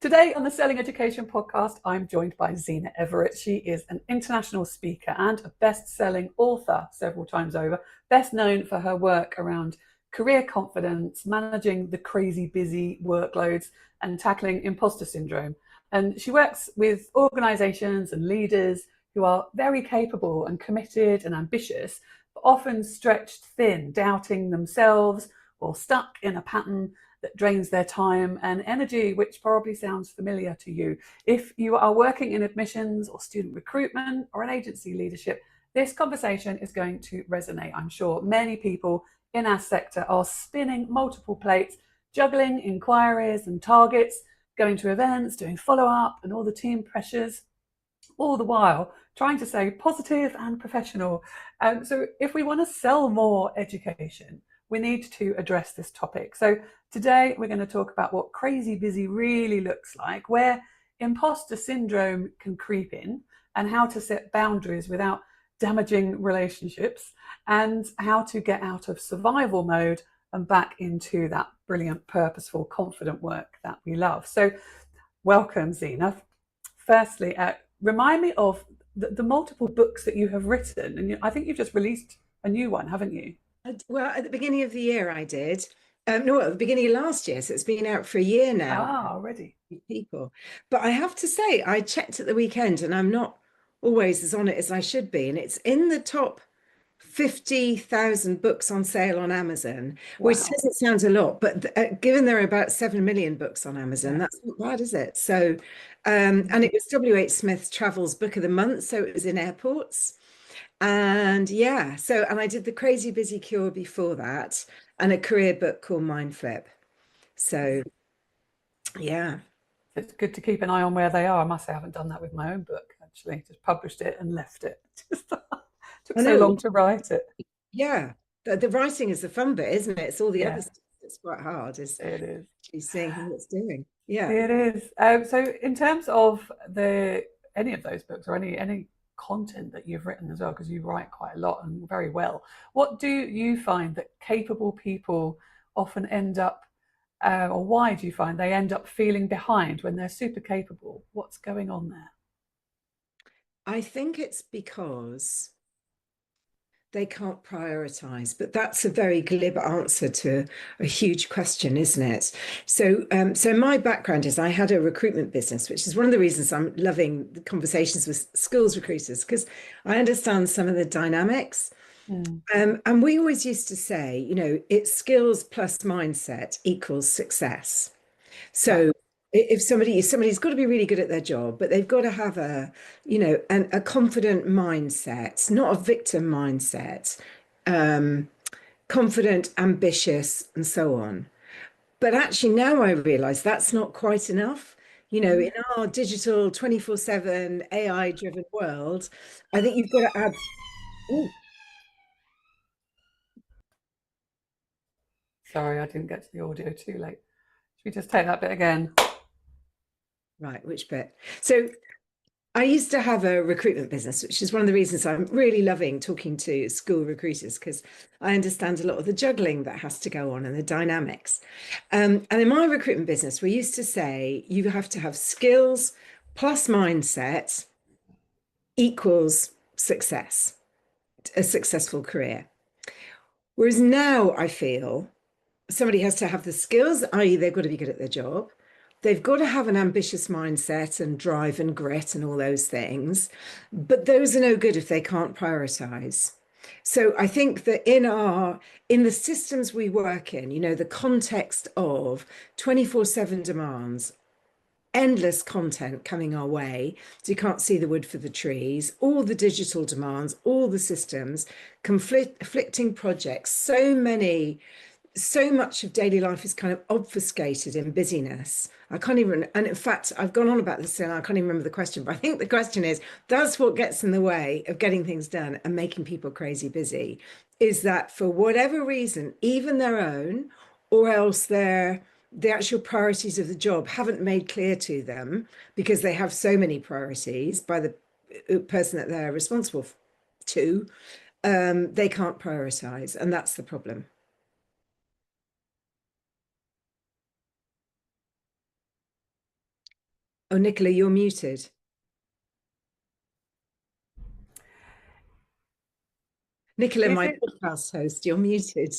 Today on the Selling Education podcast, I'm joined by Zena Everett. She is an international speaker and a best-selling author several times over, best known for her work around career confidence, managing the crazy busy workloads, and tackling imposter syndrome. And she works with organizations and leaders who are very capable and committed and ambitious, but often stretched thin, doubting themselves or stuck in a pattern that drains their time and energy, which probably sounds familiar to you. If you are working in admissions or student recruitment or an agency leadership, this conversation is going to resonate, I'm sure. Many people in our sector are spinning multiple plates, juggling inquiries and targets, going to events, doing follow-up and all the team pressures, all the while trying to stay positive and professional. So if we want to sell more education, we need to address this topic. So today we're going to talk about what crazy busy really looks like, where imposter syndrome can creep in, and how to set boundaries without damaging relationships, and how to get out of survival mode and back into that brilliant, purposeful, confident work that we love. So welcome, Zena. Firstly, remind me of the multiple books that you have written. And I think you've just released a new one, haven't you? Well, at the beginning of the year, I did. No, at the beginning of last year, so it's been out for a year now. Already. People, but I have to say, I checked at the weekend, and I'm not always as on it as I should be, and it's in the top 50,000 books on sale on Amazon, which Wow. doesn't sound a lot, but given there are about 7 million books on Amazon, Yeah. that's not bad, is it? So, and it was W.H. Smith's Travels Book of the Month, so it was in airports. And yeah, and I did the Crazy Busy Cure before that, and a career book called Mind Flip. So yeah. It's good to keep an eye on where they are. I must say I haven't done that with my own book, actually. Just published it and left it. Just took I so know. long to write it. Yeah. The writing is the fun bit, isn't it? It's all the other Yeah, stuff that's quite hard, is it is. actually seeing how it's doing. Yeah. It is. So in terms of any of those books or any content that you've written as well, because you write quite a lot and very well, what do you find that capable people often end up, or why do you find they end up feeling behind when they're super capable? What's going on there? I think it's because they can't prioritize, but that's a very glib answer to a huge question, isn't it? So my background is I had a recruitment business, which is one of the reasons I'm loving the conversations with schools recruiters, because I understand some of the dynamics. Mm. And we always used to say, it's skills plus mindset equals success. Right. So if somebody's got to be really good at their job, but they've got to have a confident mindset, not a victim mindset, um, confident, ambitious, and so on. But actually now I realize that's not quite enough. In our digital 24/7 AI driven world, I think you've got to add. Ooh, Sorry, I didn't get to the audio too late. Should we just take that bit again? right, which bit? So I used to have a recruitment business, which is one of the reasons I'm really loving talking to school recruiters, because I understand a lot of the juggling that has to go on and the dynamics. And in my recruitment business, we used to say you have to have skills plus mindset equals success, a successful career. Whereas now I feel somebody has to have the skills, i.e., they've got to be good at their job. They've got to have an ambitious mindset and drive and grit and all those things. But those are no good if they can't prioritize. So I think that in the systems we work in, the context of 24/7 demands, endless content coming our way, so you can't see the wood for the trees, all the digital demands, all the systems, conflicting projects, so much of daily life is kind of obfuscated in busyness. I can't even, and in fact, I've gone on about this and I can't even remember the question, but I think the question is, that's what gets in the way of getting things done and making people crazy busy, is that for whatever reason, even their own, or else the actual priorities of the job haven't made clear to them because they have so many priorities by the person that they're responsible to, they can't prioritize, and that's the problem. Oh, Nicola, you're muted. Nicola, Is my it? podcast host, you're muted.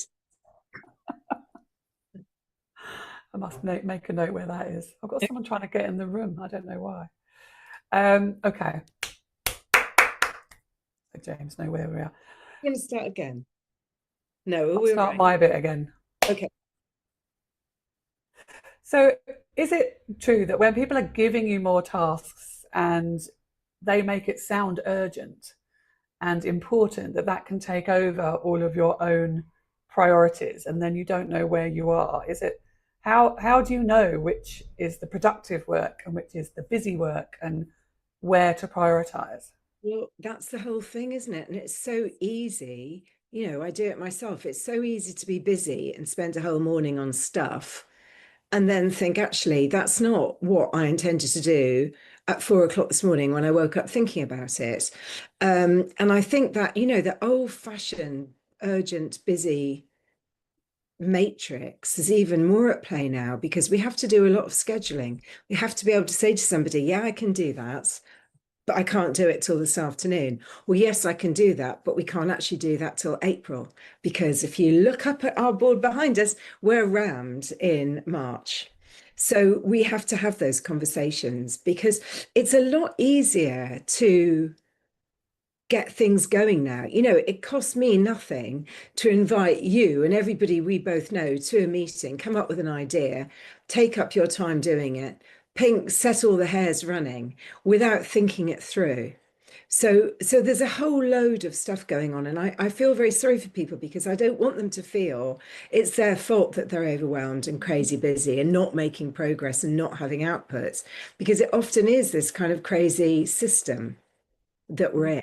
I must make a note where that is. I've got someone trying to get in the room. I don't know why. Okay. So James, know where we are. I'm going to start again. No, I'll we're start right. my bit again. Okay. So, is it true that when people are giving you more tasks and they make it sound urgent and important, that that can take over all of your own priorities, and then you don't know where you are? Is it how do you know which is the productive work and which is the busy work and where to prioritize? Well, that's the whole thing, isn't it? And it's so easy. I do it myself. It's so easy to be busy and spend a whole morning on stuff and then think, actually, that's not what I intended to do at 4 o'clock this morning when I woke up thinking about it. And I think that, the old-fashioned, urgent, busy matrix is even more at play now because we have to do a lot of scheduling. We have to be able to say to somebody, yeah, I can do that, but I can't do it till this afternoon. Well, yes, I can do that, but we can't actually do that till April because if you look up at our board behind us, we're rammed in March. So we have to have those conversations because it's a lot easier to get things going now. It costs me nothing to invite you and everybody we both know to a meeting, come up with an idea, take up your time doing it, set all the hairs running without thinking it through. So there's a whole load of stuff going on, and I feel very sorry for people because I don't want them to feel it's their fault that they're overwhelmed and crazy busy and not making progress and not having outputs, because it often is this kind of crazy system that we're in.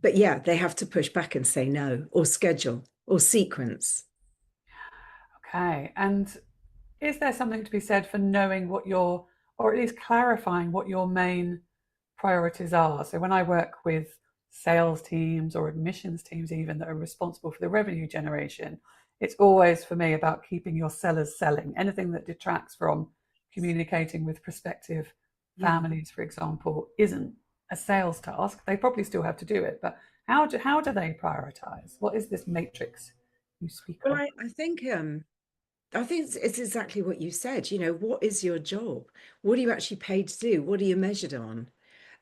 But yeah, they have to push back and say no, or schedule, or sequence. Okay. And is there something to be said for knowing what your, or at least clarifying what your main priorities are? So when I work with sales teams or admissions teams, even that are responsible for the revenue generation, it's always for me about keeping your sellers selling. Anything that detracts from communicating with prospective Yeah. families, for example, isn't a sales task. They probably still have to do it, but how do they prioritize? What is this matrix you speak Well, of? I think it's exactly what you said. What is your job? What are you actually paid to do? What are you measured on?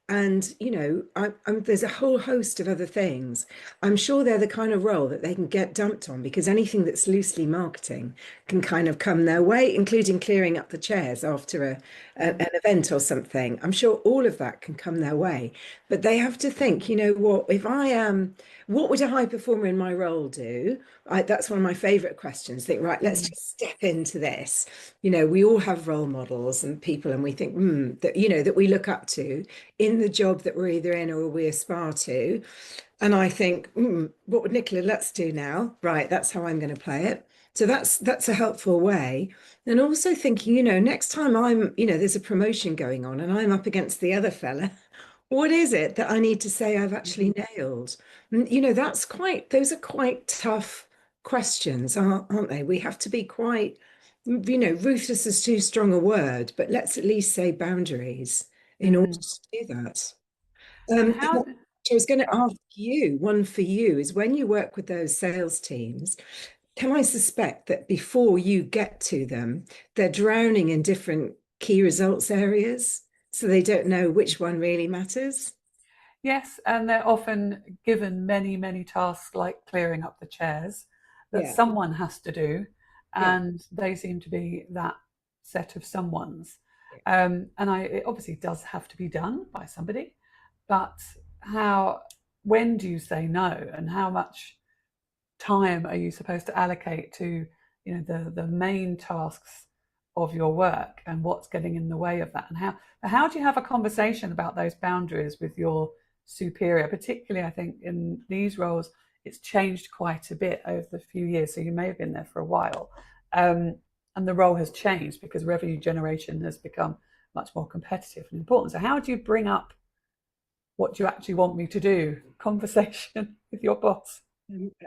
And, there's a whole host of other things. I'm sure they're the kind of role that they can get dumped on because anything that's loosely marketing can kind of come their way, including clearing up the chairs after an event or something. I'm sure all of that can come their way. But they have to think, what, if I am, what would a high performer in my role do? That's one of my favorite questions. Think, right, let's Mm, just step into this. We all have role models and people, and we think, that, that we look up to in the job that we're either in or we aspire to. And I think, what would Nicola let's do now? Right, that's how I'm going to play it. So that's a helpful way. And also thinking, next time there's a promotion going on and I'm up against the other fella, what is it that I need to say I've actually nailed? And, those are quite tough questions, aren't they? We have to be quite, ruthless is too strong a word, but let's at least say boundaries in order mm. to do that. And What how? I was going to Sorry. ask you, one for you, is when you work with those sales teams, can I suspect that before you get to them, they're drowning in different key results areas, so they don't know which one really matters? Yes, and they're often given many, many tasks like clearing up the chairs that Yeah, someone has to do, yeah, and they seem to be that set of someone's. yeah. It obviously does have to be done by somebody, but how, when do you say no, and how much time are you supposed to allocate to the main tasks of your work and what's getting in the way of that, and how do you have a conversation about those boundaries with your superior? Particularly, I think in these roles it's changed quite a bit over the few years, so you may have been there for a while, um, and the role has changed because revenue generation has become much more competitive and important. So how do you bring up what do you actually want me to do conversation with your boss?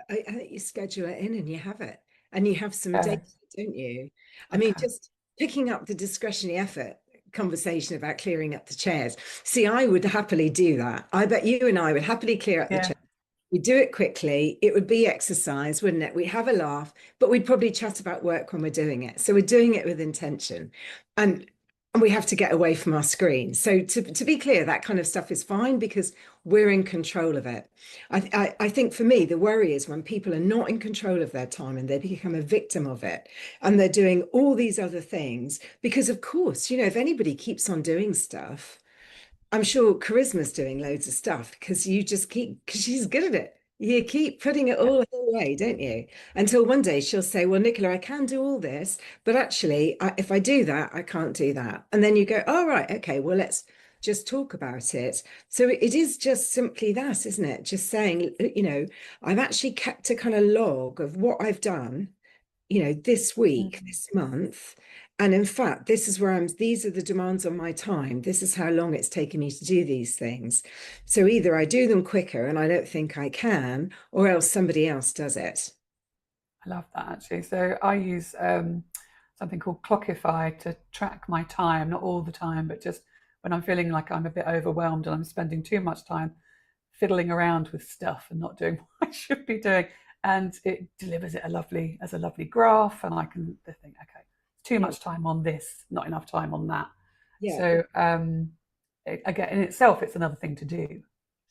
I think you schedule it in and you have it, and you have some Yeah. data, don't you? I mean, Okay. just picking up the discretionary effort conversation about clearing up the chairs. See, I would happily do that. I bet you and I would happily clear up the Yeah. chairs. We'd do it quickly. It would be exercise, wouldn't it? We'd have a laugh, but we'd probably chat about work when we're doing it. So we're doing it with intention. And and we have to get away from our screen. So to be clear, that kind of stuff is fine because we're in control of it. I think for me, the worry is when people are not in control of their time and they become a victim of it and they're doing all these other things. Because of course, if anybody keeps on doing stuff, I'm sure Charisma's doing loads of stuff because you just keep, because she's good at it. You keep putting it all her way, don't you? Until one day she'll say, well, Nicola, I can do all this, but actually, if I do that, I can't do that. And then you go, oh, right, okay, well, let's just talk about it. So it is just simply that, isn't it? Just saying, I've actually kept a kind of log of what I've done, this week, Mm. this month. And in fact, this is where these are the demands on my time. This is how long it's taken me to do these things. So either I do them quicker and I don't think I can, or else somebody else does it. I love that actually. So I use something called Clockify to track my time, not all the time, but just when I'm feeling like I'm a bit overwhelmed and I'm spending too much time fiddling around with stuff and not doing what I should be doing. And it delivers it as a lovely graph, and I can think, okay, too Yeah. much time on this, not enough time on that. Yeah. So again, in itself, it's another thing to do,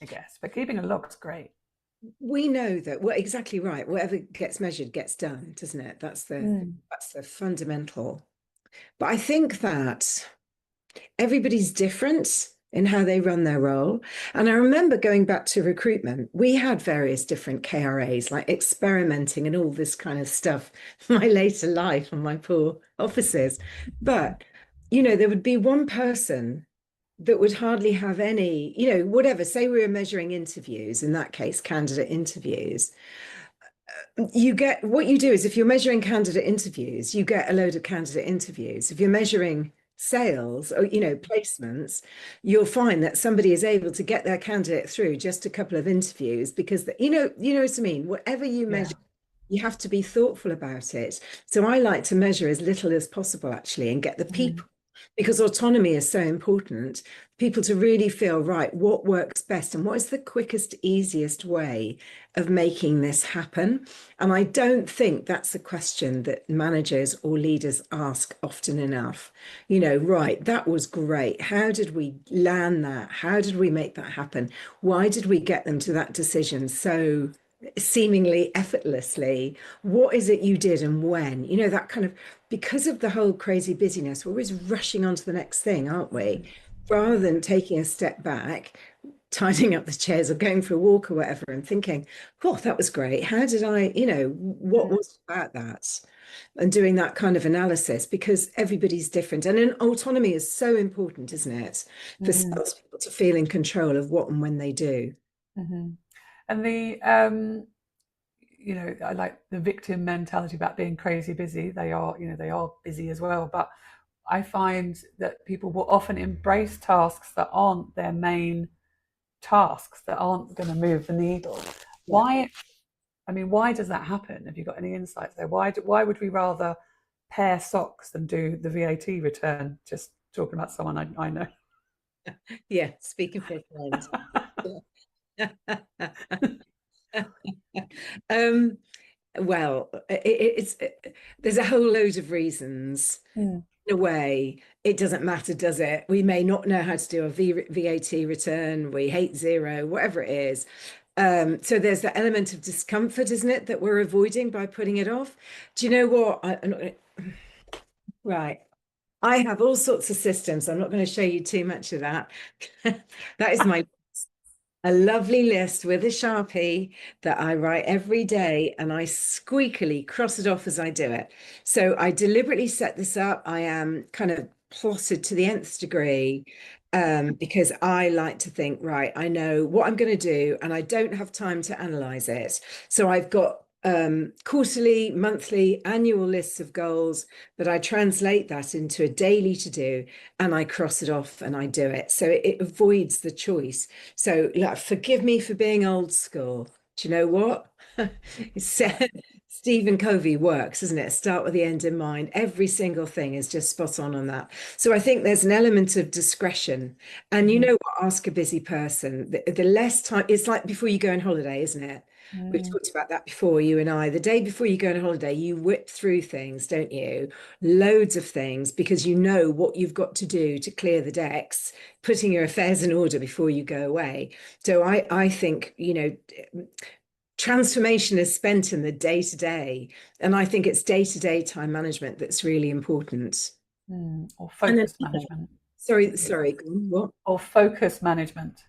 I guess. But keeping a log's great. We know that, well, exactly right. Whatever gets measured gets done, doesn't it? Mm. That's the fundamental. But I think that everybody's different in how they run their role. And I remember going back to recruitment, we had various different KRAs, like experimenting and all this kind of stuff, my later life and my poor offices. But, there would be one person that would hardly have any, whatever, say we were measuring interviews, in that case, candidate interviews. You get what you do is if you're measuring candidate interviews, you get a load of candidate interviews. If you're measuring sales or placements, you'll find that somebody is able to get their candidate through just a couple of interviews because you know what I mean. Whatever you Yeah. measure, you have to be thoughtful about it. So I like to measure as little as possible actually and get the Mm. people, because autonomy is so important, people to really feel right, what works best and what is the quickest, easiest way of making this happen. And I don't think that's a question that managers or leaders ask often enough. Right, that was great. How did we land that? How did we make that happen? Why did we get them to that decision so seemingly effortlessly? What is it you did and when? That kind of, because of the whole crazy busyness, we're always rushing on to the next thing, aren't we? Rather than taking a step back, tidying up the chairs or going for a walk or whatever and thinking, oh, that was great. How did what Mm. was about that? And doing that kind of analysis because everybody's different. And an autonomy is so important, isn't it? For Mm. salespeople to feel in control of what and when they do. Mm-hmm. And I like the victim mentality about being crazy busy. They are busy as well, but I find that people will often embrace tasks that aren't their main tasks, that aren't going to move the needle. Yeah. Why? I mean, why does that happen? Have you got any insights there? Why would we rather pair socks than do the VAT return? Just talking about someone I know. Yeah, speaking for a friend. um, well, there's a whole load of reasons. Mm. In a way, it doesn't matter, does it? We may not know how to do a VAT return. We hate zero, whatever it is. So there's the element of discomfort, isn't it, that we're avoiding by putting it off? Do you know what? Right. I have all sorts of systems. I'm not going to show you too much of that. That is my a lovely list with a Sharpie that I write every day and I squeakily cross it off as I do it. So I deliberately set this up. I am kind of plotted to the nth degree because I like to think, right, I know what I'm going to do and I don't have time to analyze it. So I've got quarterly, monthly, annual lists of goals, but I translate that into a daily to do and I cross it off and I do it. So it avoids the choice. So forgive me for being old school. Do you know what? Stephen Covey works, isn't it? Start with the end in mind. Every single thing is just spot on that. So I think there's an element of discretion. And you Mhm. know what? Ask a busy person. The less time, it's like before you go on holiday, isn't it? We've Mm, talked about that before, you and I. The day before you go on holiday, you whip through things, don't you? Loads of things because you know what you've got to do to clear the decks, putting your affairs in order before you go away. So I think, transformation is spent in the day to day. And I think it's day to day time management that's really important. or And then, focus management, maybe. sorry, go on, what? Or focus management.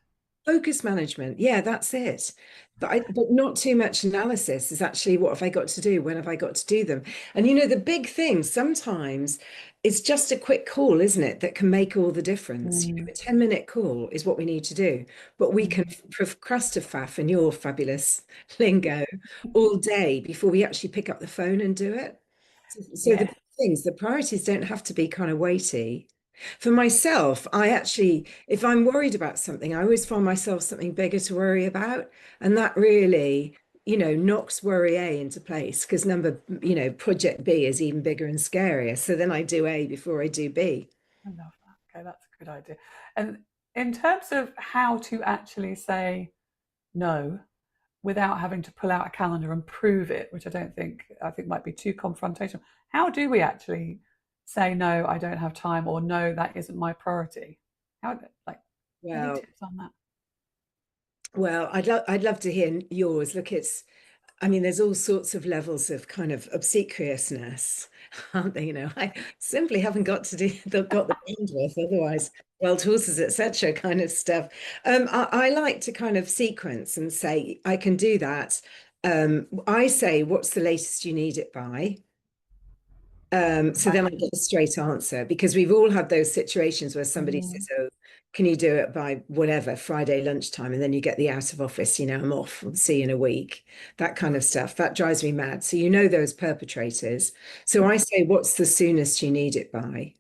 Focus management. Yeah, that's it. But not too much analysis is actually what have I got to do? When have I got to do them? And the big thing sometimes it's just a quick call, isn't it, that can make all the difference. Mm, A 10-minute call is what we need to do. But we can mm, procrastify in your fabulous lingo all day before we actually pick up the phone and do it. So the yeah. big things, the priorities don't have to be kind of weighty. For myself, I actually, if I'm worried about something, I always find myself something bigger to worry about. And that really, knocks worry A into place because project B is even bigger and scarier. So then I do A before I do B. I love that. Okay, that's a good idea. And in terms of how to actually say no without having to pull out a calendar and prove it, which I think might be too confrontational. How do we actually say no, I don't have time, or no, that isn't my priority? How like any Well, tips on that? I'd love to hear yours. Look, I mean, there's all sorts of levels of kind of obsequiousness, aren't there? I simply haven't got the bandwidth, otherwise, wild horses, etc., kind of stuff. I like to kind of sequence and say, I can do that. I say, what's the latest you need it by? So Right. then I get a straight answer because we've all had those situations where somebody Mm, says, "Oh, can you do it by whatever, Friday lunchtime?" And then you get the out of office, I'm off, I'll see you in a week, that kind of stuff. That drives me mad. So those perpetrators. So I say, what's the soonest you need it by?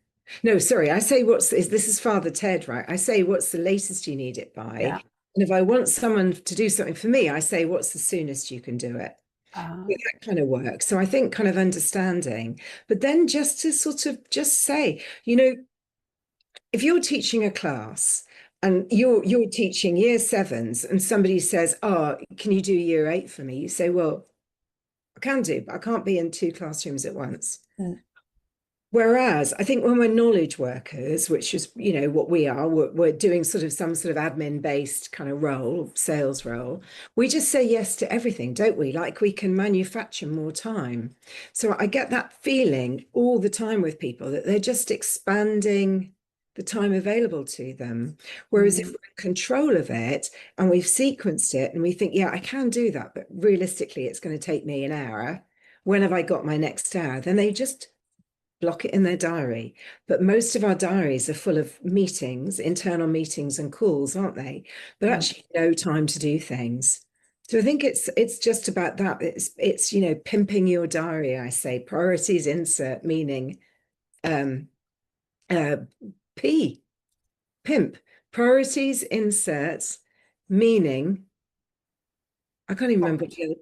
No, sorry, I say, this is Father Ted, right? I say, what's the latest you need it by? yeah. And if I want someone to do something for me, I say, what's the soonest you can do it? Uh, That kind of work. So I think kind of understanding, but then just to sort of just say, if you're teaching a class and you're teaching year sevens and somebody says, "Oh, can you do year eight for me?" You say, "Well, I can do, but I can't be in two classrooms at once." mm, Whereas I think when we're knowledge workers, which is, what we are, we're doing sort of some sort of admin-based kind of role, sales role, we just say yes to everything, don't we? Like we can manufacture more time. So I get that feeling all the time with people that they're just expanding the time available to them. Whereas if mm, we're in control of it and we've sequenced it and we think, yeah, I can do that, but realistically, it's going to take me an hour. When have I got my next hour? Then they just block it in their diary. But most of our diaries are full of meetings, internal meetings and calls, aren't they? But mm, actually no time to do things. So I think it's just about that. It's pimping your diary, I say. Priorities insert meaning um uh P pimp. Priorities insert meaning. I can't even remember prompt. what the other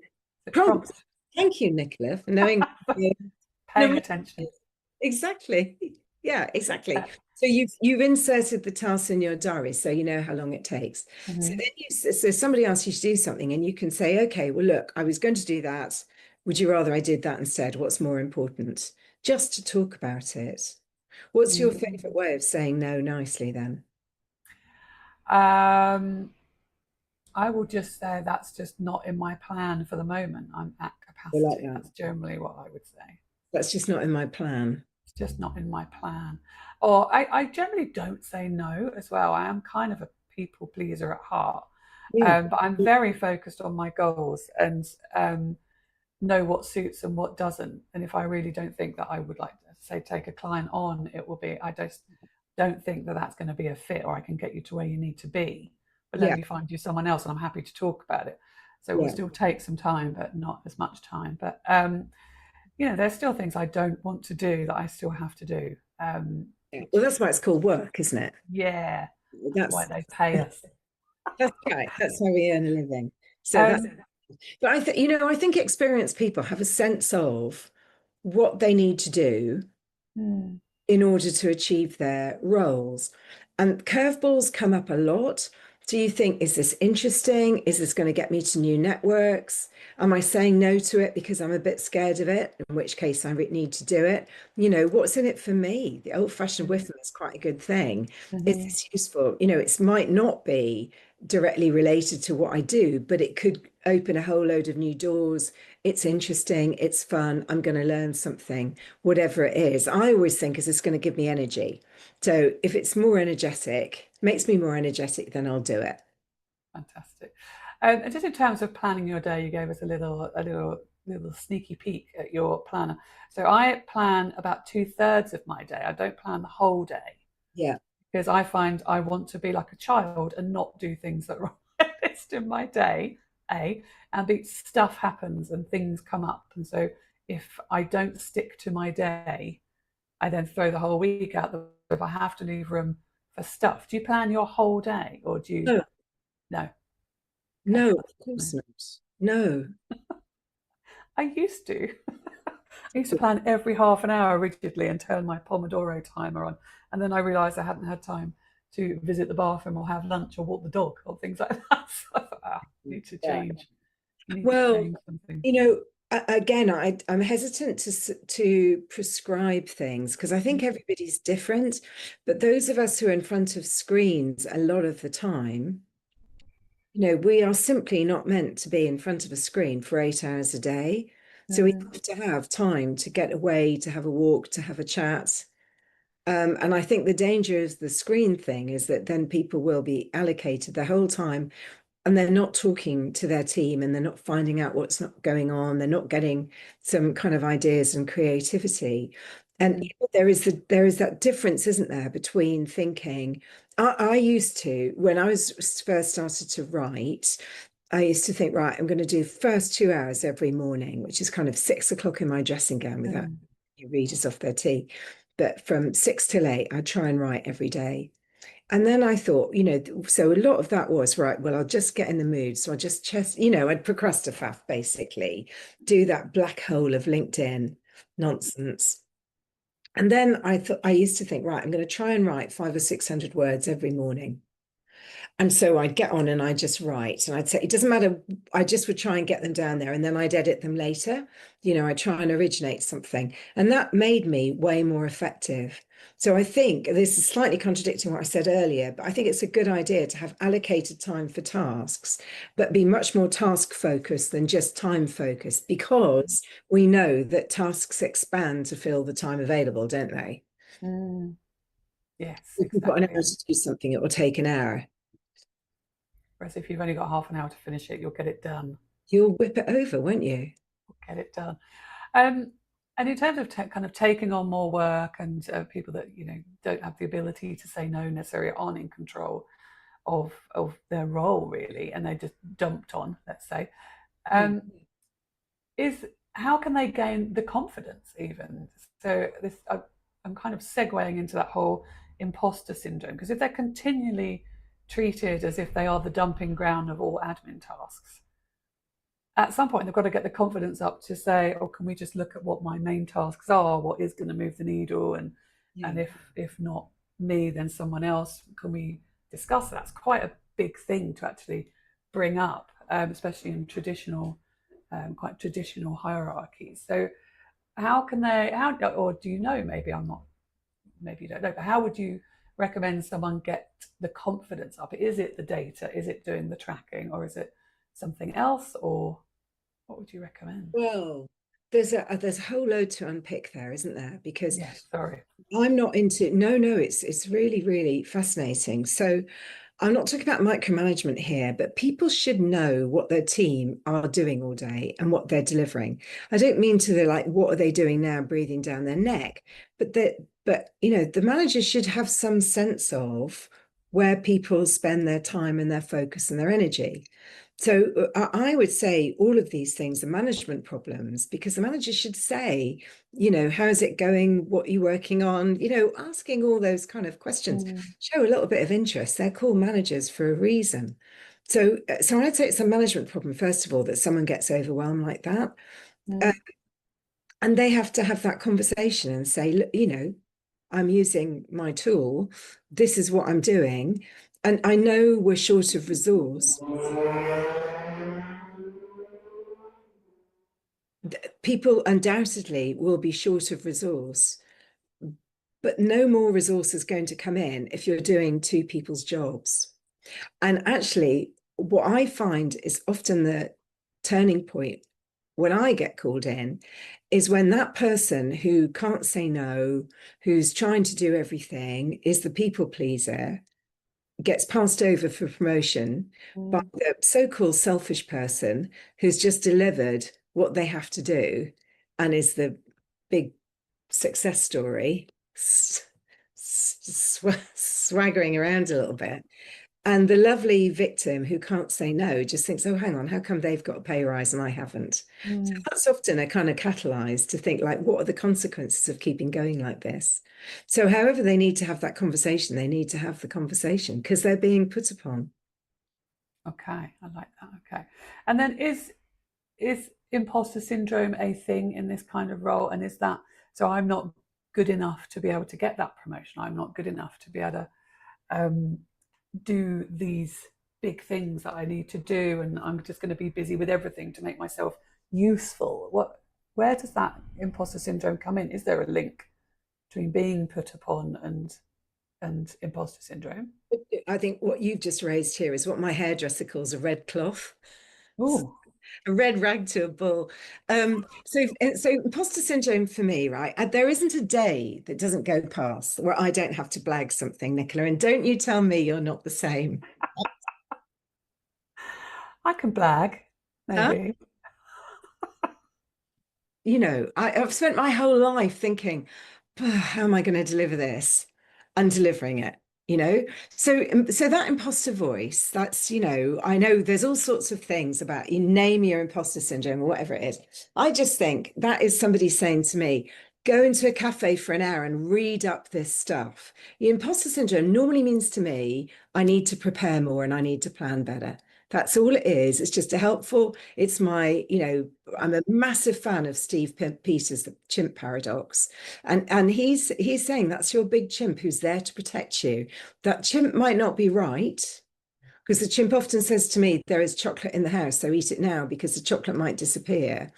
The prompt. prompt. Thank you, Nicola, for knowing. Paying No, attention. exactly. Yeah, Uh, exactly. So you've inserted the task in your diary, so you know how long it takes. So mhm, then so somebody asks you to do something, and you can say, "Okay, well, look, I was going to do that. Would you rather I did that instead? What's more important?" Just to talk about it. What's your mm. favorite way of saying no nicely then? Um, I will just say that's just not in my plan for the moment. I'm at I like capacity. that. That's generally what I would say. That's just not in my plan. It's just not in my plan. Or I generally don't say no as well. I am kind of a people pleaser at heart. Yeah, But I'm very focused on my goals and know what suits and what doesn't. And if I really don't think that I would like to say take a client on, it will be, I just don't think that that's going to be a fit or I can get you to where you need to be. But let yeah, me find you someone else and I'm happy to talk about it. So it will yeah, still take some time, but not as much time. But there's still things I don't want to do that I still have to do. yeah. Which Well, is that's why it's called work, isn't it? yeah, that's why That's they pay us. that's right. That's how we earn a living. So that's Um, But I think experienced people have a sense of what they need to do Mm, in order to achieve their roles. And curveballs come up a lot. Do you think, is this interesting? Is this going to get me to new networks? Am I saying no to it because I'm a bit scared of it? In which case I need to do it. What's in it for me? The old-fashioned mm, whiffle is quite a good thing. Is mhm, this useful? It might not be directly related to what I do, but it could open a whole load of new doors. It's interesting, it's fun, I'm going to learn something, whatever it is. I always think, is this going to give me energy? So if it's more energetic, makes me more energetic, then I'll do it. fantastic. And just in terms of planning your day, you gave us a little sneaky peek at your planner. So I plan about 2/3 of my day. I don't plan the whole day Yeah. because I find I want to be like a child and not do things that are on my list in my day. A and B, stuff happens and things come up, and so if I don't stick to my day, I then throw the whole week out. If I have to leave room for stuff, do you plan your whole day or do you? No, No. Okay, no, that's of good to course know. not. No. I used to. I used to plan every half an hour rigidly and turn my Pomodoro timer on. And then I realized I hadn't had time to visit the bathroom or have lunch or walk the dog or things like that. So I thought, you need to Yeah. change. You need to Well, change something. again, I'm hesitant to prescribe things because I think everybody's different. But those of us who are in front of screens a lot of the time, we are simply not meant to be in front of a screen for 8 hours a day. So we Mm, have to have time to get away, to have a walk, to have a chat. And I think the danger of the screen thing is that then people will be allocated the whole time and they're not talking to their team and they're not finding out what's not going on. They're not getting some kind of ideas and creativity. And mm, there is that difference, isn't there, between thinking. I used to, when I was first started to write, I used to think, right, I'm going to do first 2 hours every morning, which is kind of 6 o'clock in my dressing gown without mm, readers off their tea. But from 6 till 8, I try and write every day. And then I thought, so a lot of that was right. Well, I'll just get in the mood. So I I'd procrastinate basically, do that black hole of LinkedIn nonsense. And then I used to think, right, I'm going to try and write 500 or 600 words every morning. And so I'd get on and I'd just write. And I'd say, it doesn't matter. I just would try and get them down there and then I'd edit them later. I'd try and originate something. And that made me way more effective. So I think this is slightly contradicting what I said earlier, but I think it's a good idea to have allocated time for tasks, but be much more task focused than just time focused, because we know that tasks expand to fill the time available, don't they? mm. Yes, If you've got an exactly. hour to do something, it will take an hour. Whereas if you've only got half an hour to finish it, you'll get it done. You'll whip it over, won't you? Get it done. Um, and in terms of kind of taking on more work and people that don't have the ability to say no necessarily aren't in control of their role really, and they're just dumped on, let's say, Mm. um, is how can they gain the confidence even? So I'm kind of segueing into that whole imposter syndrome, because if they're continually treated as if they are the dumping ground of all admin tasks, at some point they've got to get the confidence up to say, oh, can we just look at what my main tasks are, what is going to move the needle, and Yeah. if not me, then someone else, can we discuss that? It's quite a big thing to actually bring up, especially in quite traditional hierarchies. So how can they, how, or do you know, maybe I'm not, maybe you don't know, but how would you recommend someone get the confidence up? Is it the data, is it doing the tracking, or is it something else, or what would you recommend? Well, there's a whole load to unpick there, isn't there? Because Yes, sorry. I'm not into no, it's really, really fascinating. So I'm not talking about micromanagement here, but people should know what their team are doing all day and what they're delivering. I don't mean to the like, what are they doing now, breathing down their neck, but the managers should have some sense of where people spend their time and their focus and their energy. So I would say all of these things are management problems, because the manager should say, how's it going? What are you working on? Asking all those kind of questions Mm, show a little bit of interest. They're called managers for a reason. So I'd say it's a management problem, first of all, that someone gets overwhelmed like that. Uh, Mm, and they have to have that conversation and say, look, I'm using my tool. This is what I'm doing. And I know we're short of resource. People undoubtedly will be short of resource, but no more resource is going to come in if you're doing two people's jobs. And actually, what I find is often the turning point when I get called in is when that person who can't say no, who's trying to do everything, is the people pleaser, gets passed over for promotion by mm, the so-called selfish person who's just delivered what they have to do and is the big success story, swaggering around a little bit. And the lovely victim who can't say no just thinks, oh, hang on, how come they've got a pay rise and I haven't? So mm. that's often a kind of catalyst to think, like, what are the consequences of keeping going like this? So however they need to have that conversation, they need to have the conversation because they're being put upon. Okay, I like that. Okay. And then is imposter syndrome a thing in this kind of role? And is that so I'm not good enough to be able to get that promotion? I'm not good enough to be able to um, do these big things that I need to do, and I'm just going to be busy with everything to make myself useful. Where does that imposter syndrome come in? Is there a link between being put upon and imposter syndrome? I think what you've just raised here is what my hairdresser calls a red cloth. Oh, A red rag to a bull. So imposter syndrome for me, right? There isn't a day that doesn't go past where I don't have to blag something, Nicola. And don't you tell me you're not the same. I can blag, Huh? maybe. I've spent my whole life thinking, how am I going to deliver this? And delivering it, you know? So that imposter voice, I know there's all sorts of things about you name your imposter syndrome or whatever it is. I just think that is somebody saying to me, go into a cafe for an hour and read up this stuff. The imposter syndrome normally means to me, I need to prepare more and I need to plan better. That's all it is. It's just a helpful, it's my, I'm a massive fan of Steve Peters, the chimp paradox. And he's saying that's your big chimp who's there to protect you. That chimp might not be right, because the chimp often says to me, there is chocolate in the house, so eat it now because the chocolate might disappear.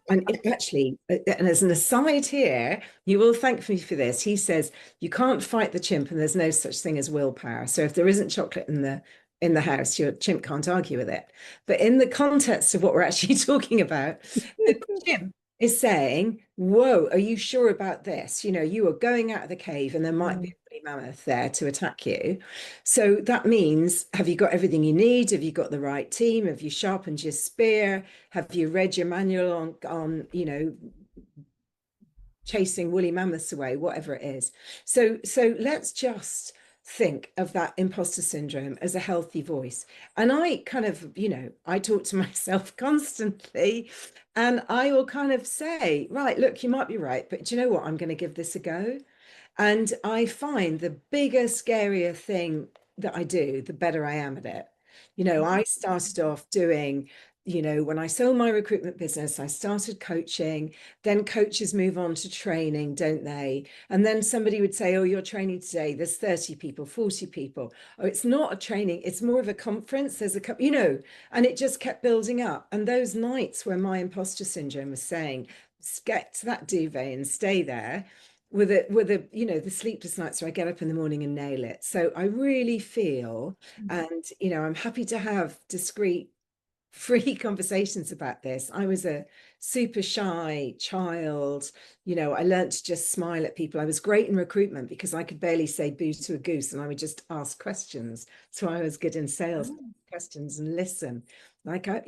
And as an aside here, you will thank me for this. He says you can't fight the chimp, and there's no such thing as willpower. So if there isn't chocolate in the house, your chimp can't argue with it. But in the context of what we're actually talking about, the chimp is saying, whoa, are you sure about this? You are going out of the cave and there might be Mm, a woolly mammoth there to attack you. So that means, have you got everything you need? Have you got the right team? Have you sharpened your spear? Have you read your manual on chasing woolly mammoths away, whatever it is? So let's just think of that imposter syndrome as a healthy voice. And I kind of, I talk to myself constantly and I will kind of say, right, look, you might be right, but do you know what? I'm going to give this a go. And I find the bigger, scarier thing that I do, the better I am at it. I started off doing, when I sold my recruitment business, I started coaching. Then coaches move on to training, don't they? And then somebody would say, oh, you're training today. There's 30 people, 40 people. Oh, it's not a training. It's more of a conference. There's a couple, and it just kept building up. And those nights where my imposter syndrome was saying, get to that duvet and stay there the sleepless nights where I get up in the morning and nail it. So I really feel, and I'm happy to have discreet, free conversations about this. I was a super shy child. I learned to just smile at people. I was great in recruitment because I could barely say boo to a goose and I would just ask questions. So I was good in sales, questions and listen. Like I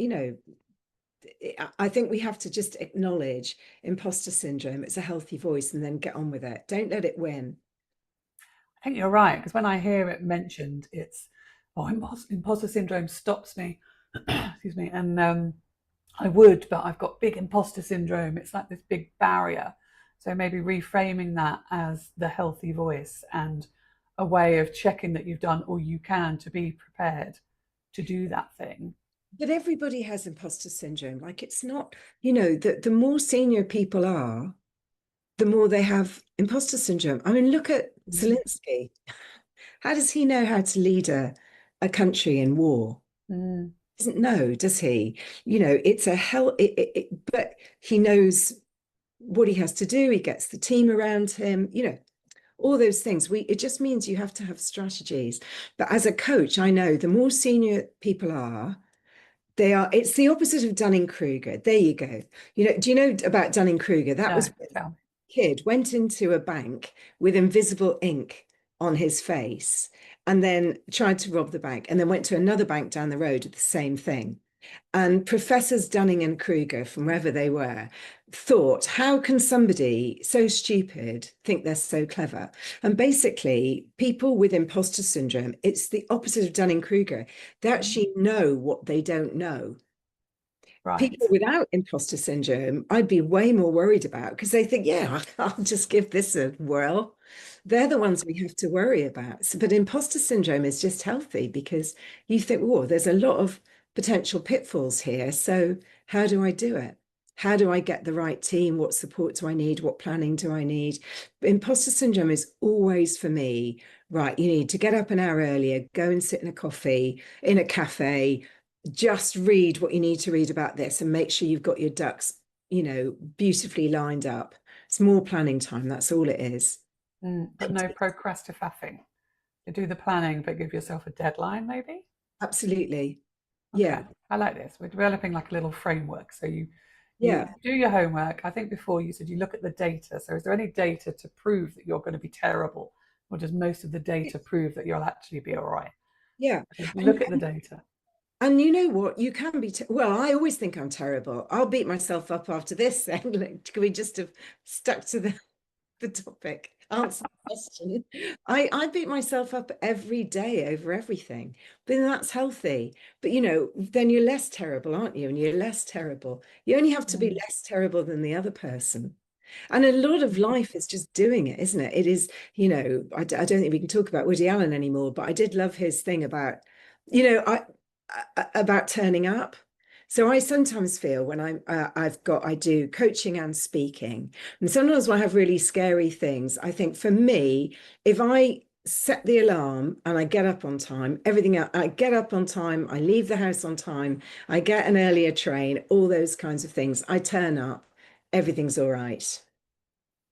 think we have to just acknowledge imposter syndrome. It's a healthy voice and then get on with it. Don't let it win. I think you're right, because when I hear it mentioned, it's, oh, imposter syndrome stops me. Excuse me. And I would, but I've got big imposter syndrome. It's like this big barrier. So maybe reframing that as the healthy voice and a way of checking that you've done all you can to be prepared. to do that thing. But everybody has imposter syndrome. Like, it's not, the more senior people are, the more they have imposter syndrome. I mean, look at Mm. Zelensky. How does he know how to lead a country in war? Mm. Doesn't know, does he? It's a hell, but he knows what he has to do. He gets the team around him, all those things. It just means you have to have strategies. But as a coach, I know the more senior people are, it's the opposite of Dunning-Kruger. There you go. Do you know about Dunning-Kruger? That No, was when tell me. a kid went into a bank with invisible ink on his face and then tried to rob the bank, and then went to another bank down the road, did the same thing. And Professors Dunning and Kruger, from wherever they were, thought, how can somebody so stupid think they're so clever? And basically, people with imposter syndrome, it's the opposite of Dunning Kruger. They actually know what they don't know. Right. People without imposter syndrome, I'd be way more worried about, because they think, yeah, I'll just give this a whirl. They're the ones we have to worry about. But imposter syndrome is just healthy, because you think, oh, there's a lot of potential pitfalls here. So how do I do it? How do I get the right team? What support do I need? What planning do I need? Imposter syndrome is always, for me, right, you need to get up an hour earlier, go and sit in a coffee in a cafe, just read what you need to read about this, and make sure you've got your ducks, beautifully lined up. It's more planning time. That's all it is. But no procrastinating. You do the planning, but give yourself a deadline, maybe? Absolutely. Okay, Yeah. I like this. We're developing like a little framework. So you Yeah. do your homework. I think before you said you look at the data. So is there any data to prove that you're going to be terrible, or does most of the data prove that you'll actually be all right? Yeah. So And look at the data. and you know what? You can be well, I always think I'm terrible. I'll beat myself up after this then. Can we just have stuck to the topic, answer the question? I beat myself up every day over everything, but then that's healthy. But then you're less terrible, aren't you? And you're less terrible. You only have to be Mm. less terrible than the other person. And a lot of life is just doing it, isn't it? It is, I don't think we can talk about Woody Allen anymore, but I did love his thing about, about turning up. So I sometimes feel when I do coaching and speaking, and sometimes when I have really scary things, I think for me, if I set the alarm and I get up on time, everything else, I get up on time, I leave the house on time, I get an earlier train, all those kinds of things, I turn up, everything's all right.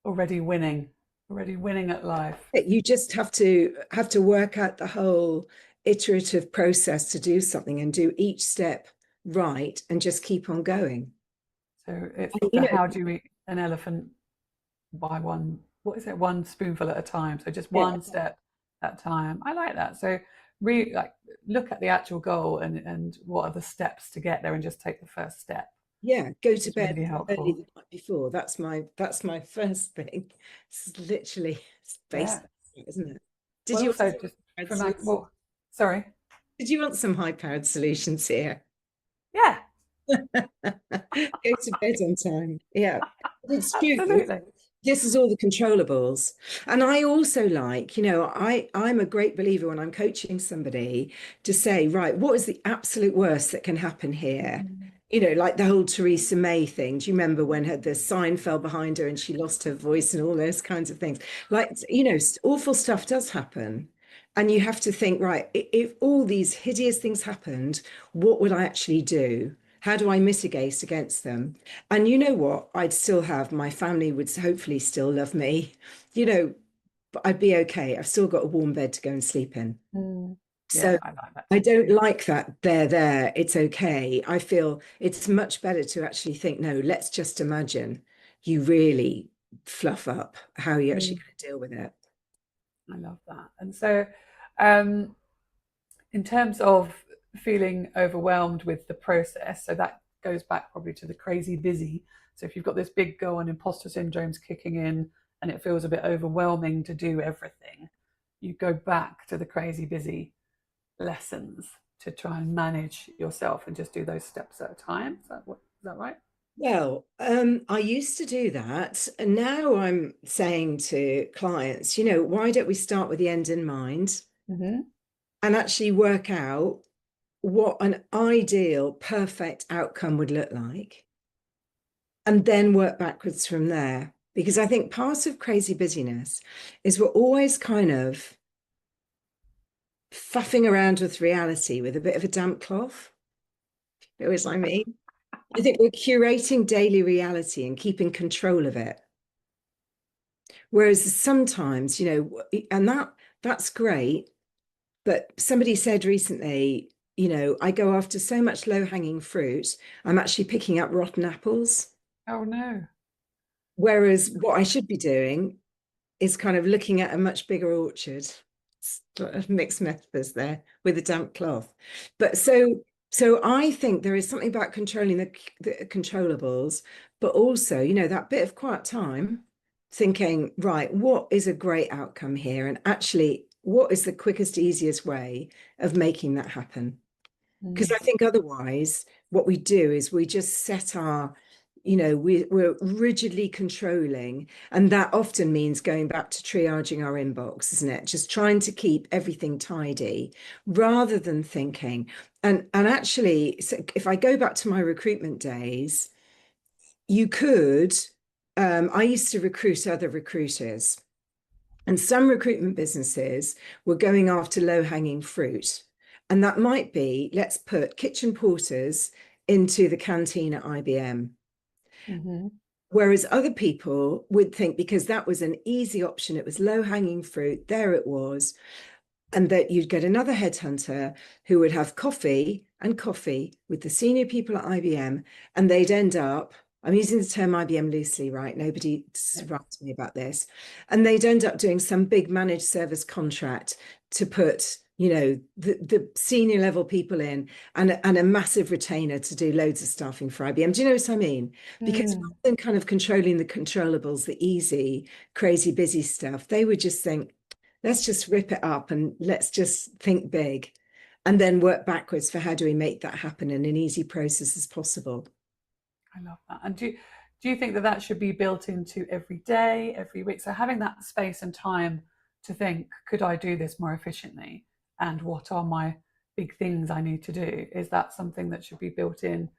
Already winning at life. You just have to work out the whole iterative process to do something, and do each step right, and just keep on going. So it's And, the how do you eat an elephant by one, what is it, one spoonful at a time. So just yeah, one step at a time. I like that. So like look at the actual goal and what are the steps to get there, and just take the first step. yeah, go to It's bed really early helpful. the night before. That's my first thing. It's literally, it's Yeah. basic, isn't it? Did Well, you also just from like, well, sorry. did you want some high-powered solutions here? Yeah, Go to bed on time. Yeah, it's true. absolutely. This is all the controllables. And I also like, I'm a great believer when I'm coaching somebody to say, right, what is the absolute worst that can happen here? Mm. Like the whole Theresa May thing. Do you remember when the sign fell behind her and she lost her voice and all those kinds of things? Like, awful stuff does happen. And you have to think, right, if all these hideous things happened, what would I actually do? How do I mitigate against them? And you know what? I'd still have my family would hopefully still love me, but I'd be okay. I've still got a warm bed to go and sleep in. Mm. Yeah, So I like that I too. don't like that they're there. It's okay. I feel it's much better to actually think, no, let's just imagine you really fluff up how you're actually Mm. going to deal with it. I love that. And so, um, in terms of feeling overwhelmed with the process, so that goes back probably to the crazy busy. So if you've got this big goal and imposter syndrome's kicking in and it feels a bit overwhelming to do everything, you go back to the crazy busy lessons to try and manage yourself and just do those steps at a time. Is that right? Well, I used to do that, and now I'm saying to clients, why don't we start with the end in mind Mm-hmm. and actually work out what an ideal, perfect outcome would look like, and then work backwards from there. Because I think part of crazy busyness is we're always kind of faffing around with reality with a bit of a damp cloth. You know what I mean? I think we're curating daily reality and keeping control of it. Whereas sometimes, and that's great. But somebody said recently, I go after so much low-hanging fruit, I'm actually picking up rotten apples. Oh no. Whereas what I should be doing is kind of looking at a much bigger orchard. Sort of mixed metaphors there with a damp cloth. But so I think there is something about controlling the controllables, but also, that bit of quiet time, thinking, right, what is a great outcome here? And actually, what is the quickest, easiest way of making that happen? Because I think otherwise, what we do is we just set we're rigidly controlling. And that often means going back to triaging our inbox, isn't it? Just trying to keep everything tidy rather than thinking. And actually, so if I go back to my recruitment days, you could, I used to recruit other recruiters. And some recruitment businesses were going after low-hanging fruit. And that might be, let's put kitchen porters into the canteen at IBM. Mm-hmm. Whereas other people would think because that was an easy option, it was low-hanging fruit, there it was, and that you'd get another headhunter who would have coffee and coffee with the senior people at IBM, and they'd end up, I'm using the term IBM loosely, right? Nobody writes me about this. And they'd end up doing some big managed service contract to put, the senior level people in and a massive retainer to do loads of staffing for IBM. Do you know what I mean? Because rather than kind of controlling the controllables, the easy, crazy, busy stuff, they would just think, let's just rip it up and let's just think big and then work backwards for how do we make that happen in an easy process as possible. I love that. And do you think that that should be built into every day, every week? So having that space and time to think, could I do this more efficiently? And what are my big things I need to do? Is that something that should be built in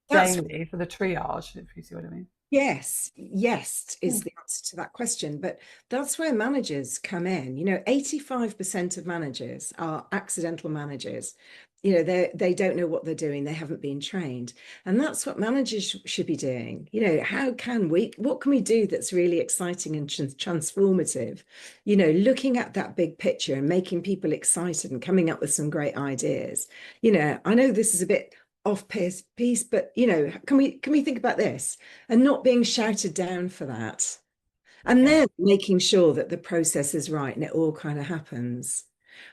That's daily for the triage, if you see what I mean? Yes, yes is the answer to that question. But that's where managers come in. 85% of managers are accidental managers. They don't know what they're doing. They haven't been trained. And that's what managers should be doing. What can we do that's really exciting and transformative? Looking at that big picture and making people excited and coming up with some great ideas. I know this is a bit off piece, but can we think about this and not being shouted down for that, and Yeah. then making sure that the process is right and it all kind of happens.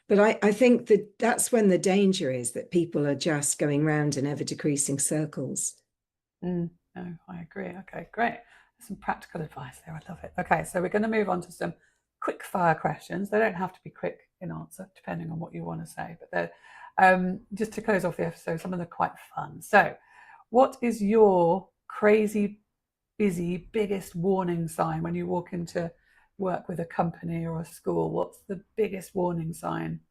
But I think that that's when the danger is that people are just going round in ever decreasing circles. No, I agree. Okay, great. Some practical advice there. I love it. Okay, so we're going to move on to some quick fire questions. They don't have to be quick in answer, depending on what you want to say, but they're just to close off the episode, some of them are quite fun. So, what is your crazy busy biggest warning sign when you walk into work with a company or a school? What's the biggest warning sign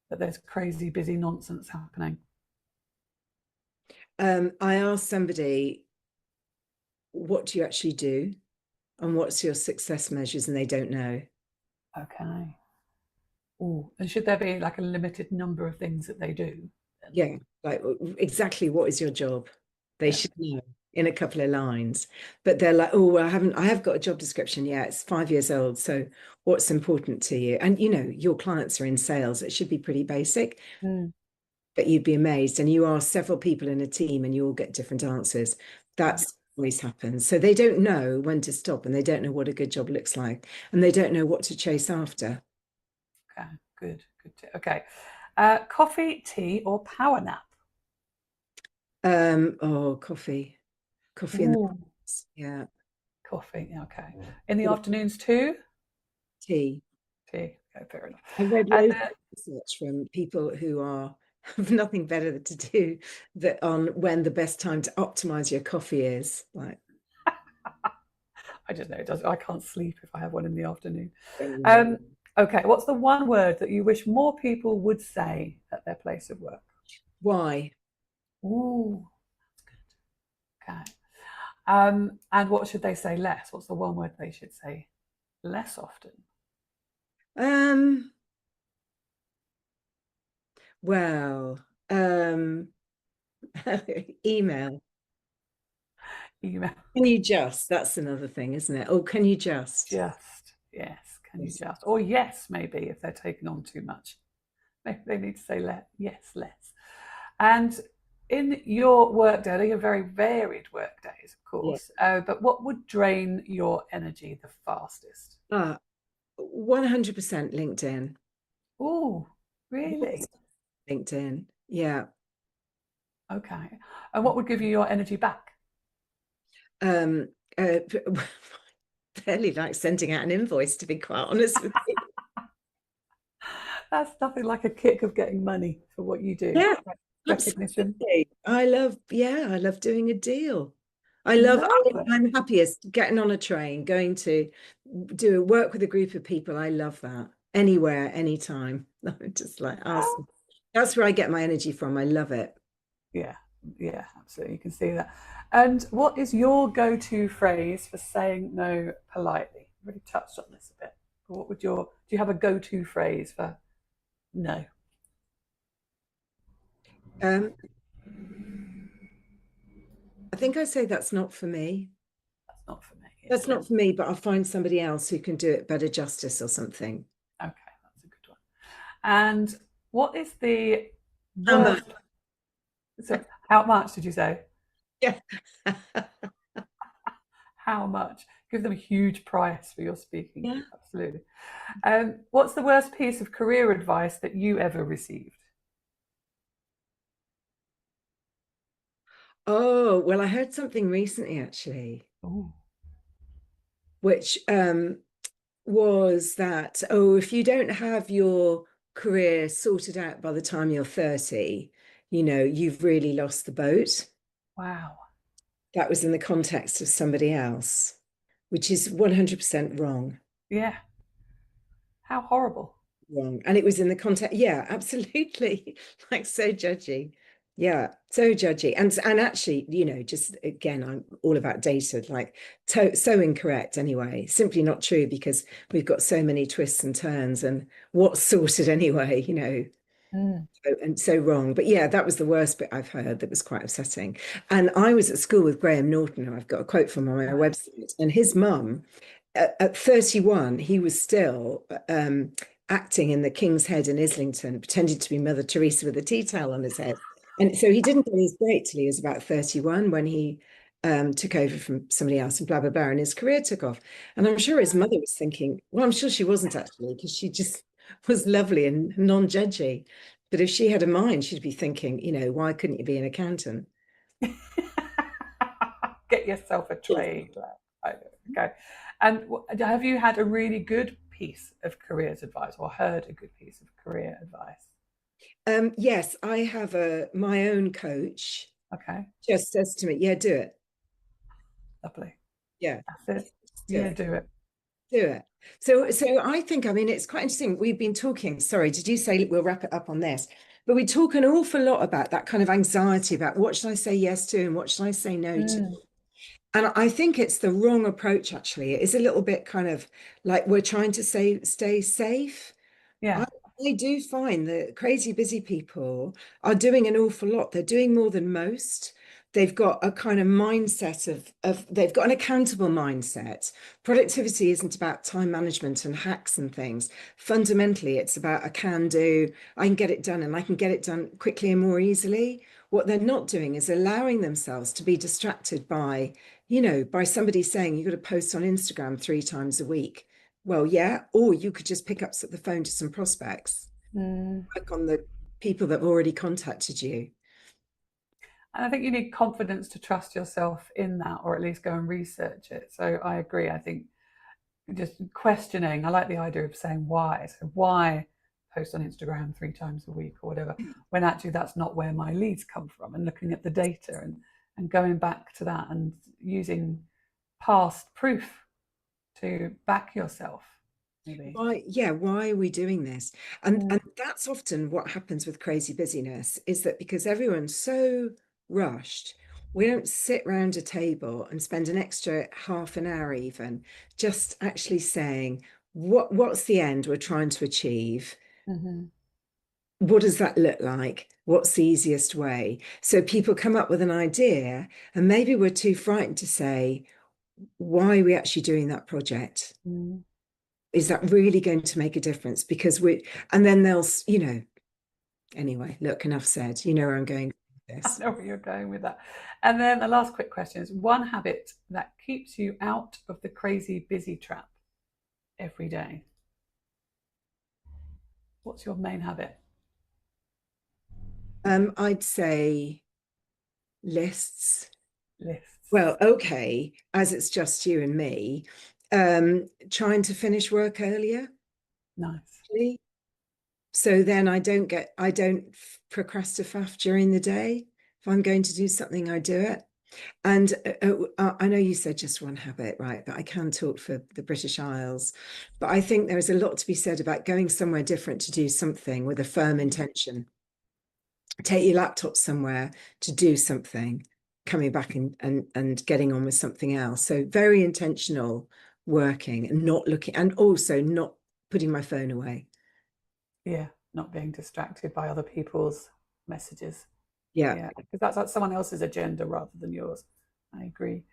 that there's crazy busy nonsense happening? I asked somebody, what do you actually do and what's your success measures, and they don't know. Okay. Oh, and should there be like a limited number of things that they do? Yeah, like exactly what is your job? They Yeah. should know in a couple of lines. But they're like, oh, well, I have got a job description. Yeah, it's 5 years old. So what's important to you? And your clients are in sales. It should be pretty basic, Mm, but you'd be amazed. And you ask several people in a team and you all get different answers. yeah. That's always happens. So they don't know when to stop and they don't know what a good job looks like. And they don't know what to chase after. Okay. Good. Good. Okay. Coffee, tea, or power nap? Oh, coffee. Coffee in the Ooh, mornings. Yeah. coffee. Yeah, okay. In the afternoons too? Tea. Tea. Okay, fair enough. I read And loads of research from people who have nothing better to do that on when the best time to optimize your coffee is. Like, I just know it does. I can't sleep if I have one in the afternoon. anyway. Okay. What's the one word that you wish more people would say at their place of work? Why? Ooh, that's good. Okay. And what should they say less? What's the one word they should say less often? Um, well, email. Email. Can you just? That's another thing, isn't it? Oh, can you just? Just, yes. Can you Yes. just? Or yes, maybe, if they're taking on too much. Maybe they need to say yes, less. And in your work day, they are very varied work days, of Yeah. course, but what would drain your energy the fastest? 100% LinkedIn. Oh, really? Yes. LinkedIn. Yeah. Okay. And what would give you your energy back? Um, uh, fairly like sending out an invoice, to be quite honest with you. That's nothing like a kick of getting money for what you do. Yeah, Recognition. absolutely. I love doing a deal. Lovely. I'm happiest getting on a train, going to do work with a group of people. I love that. Anywhere, anytime. I'm just like, awesome. That's where I get my energy from. I love it. Yeah, yeah, absolutely. You can see that. And what is your go-to phrase for saying no politely? We already touched on this a bit. But what would do you have a go-to phrase for no? Um, I think I say that's not for me. That's not for me. That's Yeah. not for me, but I'll find somebody else who can do it better justice or something. Okay, that's a good one. And what is the How much? worst? So, how much did you say? Yeah. How much? Give them a huge price for your speaking. Yeah. Absolutely. What's the worst piece of career advice that you ever received? Oh, well, I heard something recently actually, Oh, which was that, oh, if you don't have your career sorted out by the time you're 30, you've really lost the boat. wow. That was in the context of somebody else, which is 100% wrong. Yeah. How horrible. Wrong. And it was in the context, yeah, absolutely. Like so judgy. Yeah, so judgy. And actually, just again, I'm all about data, like so incorrect anyway. Simply not true because we've got so many twists and turns and what's sorted anyway, Mm, and so wrong. But yeah, that was the worst bit I've heard that was quite upsetting. And I was at school with Graham Norton, who I've got a quote from on my right. website, and his mum at 31, he was still acting in the King's Head in Islington, pretending to be Mother Teresa with a tea towel on his head. And so he didn't get his break till he was about 31 when he took over from somebody else and blah, blah, blah. And his career took off. And I'm sure his mother was thinking, well, I'm sure she wasn't actually, because she just was lovely and non-judgy. But if she had a mind, she'd be thinking, why couldn't you be an accountant? Get yourself a Yes. trade. Okay. And have you had a really good piece of careers advice or heard a good piece of career advice? Yes, I have my own coach Okay. just says to me, yeah, do it. Lovely. Yeah, That's it. just do Yeah, it. do it. Do it. So I think, I mean, it's quite interesting. We've been talking, sorry, did you say we'll wrap it up on this? But we talk an awful lot about that kind of anxiety about what should I say yes to and what should I say no to? Mm, And I think it's the wrong approach, actually. It is a little bit kind of like we're trying to stay safe. I, yeah. I do find that crazy busy people are doing an awful lot. They're doing more than most. They've got a kind of mindset of they've got an accountable mindset. Productivity isn't about time management and hacks and things. Fundamentally, it's about a can do. I can get it done and I can get it done quickly and more easily. What they're not doing is allowing themselves to be distracted by somebody saying you've got to post on Instagram 3 times a week. Well, yeah, or you could just pick up the phone to some prospects, Mm. work on the people that have already contacted you. And I think you need confidence to trust yourself in that, or at least go and research it. So I agree. I think just questioning, I like the idea of saying why. So why post on Instagram 3 times a week or whatever, when actually that's not where my leads come from, and looking at the data and going back to that and using past proof to back yourself. maybe. Why are we doing this? And Mm. and that's often what happens with crazy busyness, is that because everyone's so rushed, we don't sit round a table and spend an extra half an hour even just actually saying, what's the end we're trying to achieve? Mm-hmm. What does that look like? What's the easiest way? So people come up with an idea, and maybe we're too frightened to say, why are we actually doing that project? Mm. Is that really going to make a difference? Because and then they'll, anyway, look, enough said. You know where I'm going with I this. know where you're going with that. And then the last quick question is one habit that keeps you out of the crazy busy trap every day. What's your main habit? I'd say lists. Lists. Well, okay, as it's just you and me, trying to finish work earlier, Nice. actually. So then I don't procrastinate during the day. If I'm going to do something, I do it. And I know you said just one habit, right? But I can talk for the British Isles. But I think there is a lot to be said about going somewhere different to do something with a firm intention. Take your laptop somewhere to do something, coming back and getting on with something else. So very intentional working and not looking, and also not putting my phone away. Yeah, not being distracted by other people's messages. Yeah. Yeah, because that's someone else's agenda rather than yours. I agree.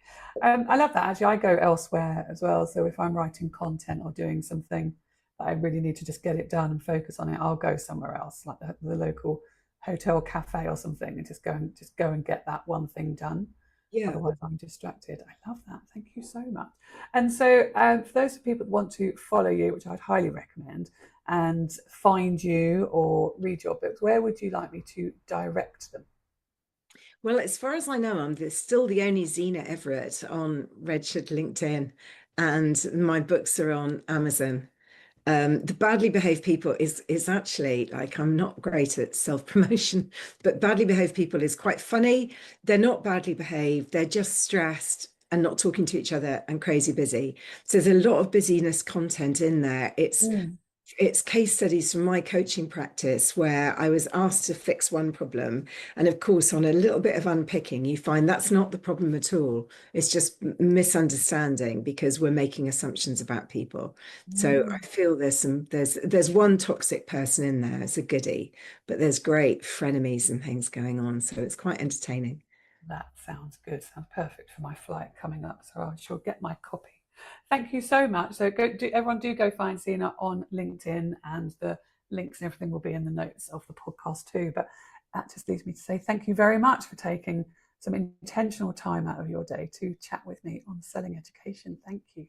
I love that. Actually, I go elsewhere as well. So if I'm writing content or doing something that I really need to just get it done and focus on it, I'll go somewhere else, like the local hotel cafe or something, and just go and get that one thing done. Yeah. Otherwise, I'm distracted. I love that. Thank you so much. And so, for those people that want to follow you, which I'd highly recommend, and find you or read your books, where would you like me to direct them? Well, as far as I know, still the only Zena Everett on Redshift LinkedIn, and my books are on Amazon. The Badly Behaved People is actually, like, I'm not great at self-promotion, but Badly Behaved People is quite funny. They're not badly behaved, they're just stressed and not talking to each other and crazy busy. So there's a lot of busyness content in there. Mm. It's case studies from my coaching practice where I was asked to fix one problem. And of course, on a little bit of unpicking, you find that's not the problem at all. It's just misunderstanding because we're making assumptions about people. So Mm. I feel there's one toxic person in there. It's a goodie, but there's great frenemies and things going on. So it's quite entertaining. That sounds good. Sounds perfect for my flight coming up. So I shall get my copy. Thank you so much. So everyone do go find Zena on LinkedIn, and the links and everything will be in the notes of the podcast too. But that just leaves me to say thank you very much for taking some intentional time out of your day to chat with me on selling education. Thank you.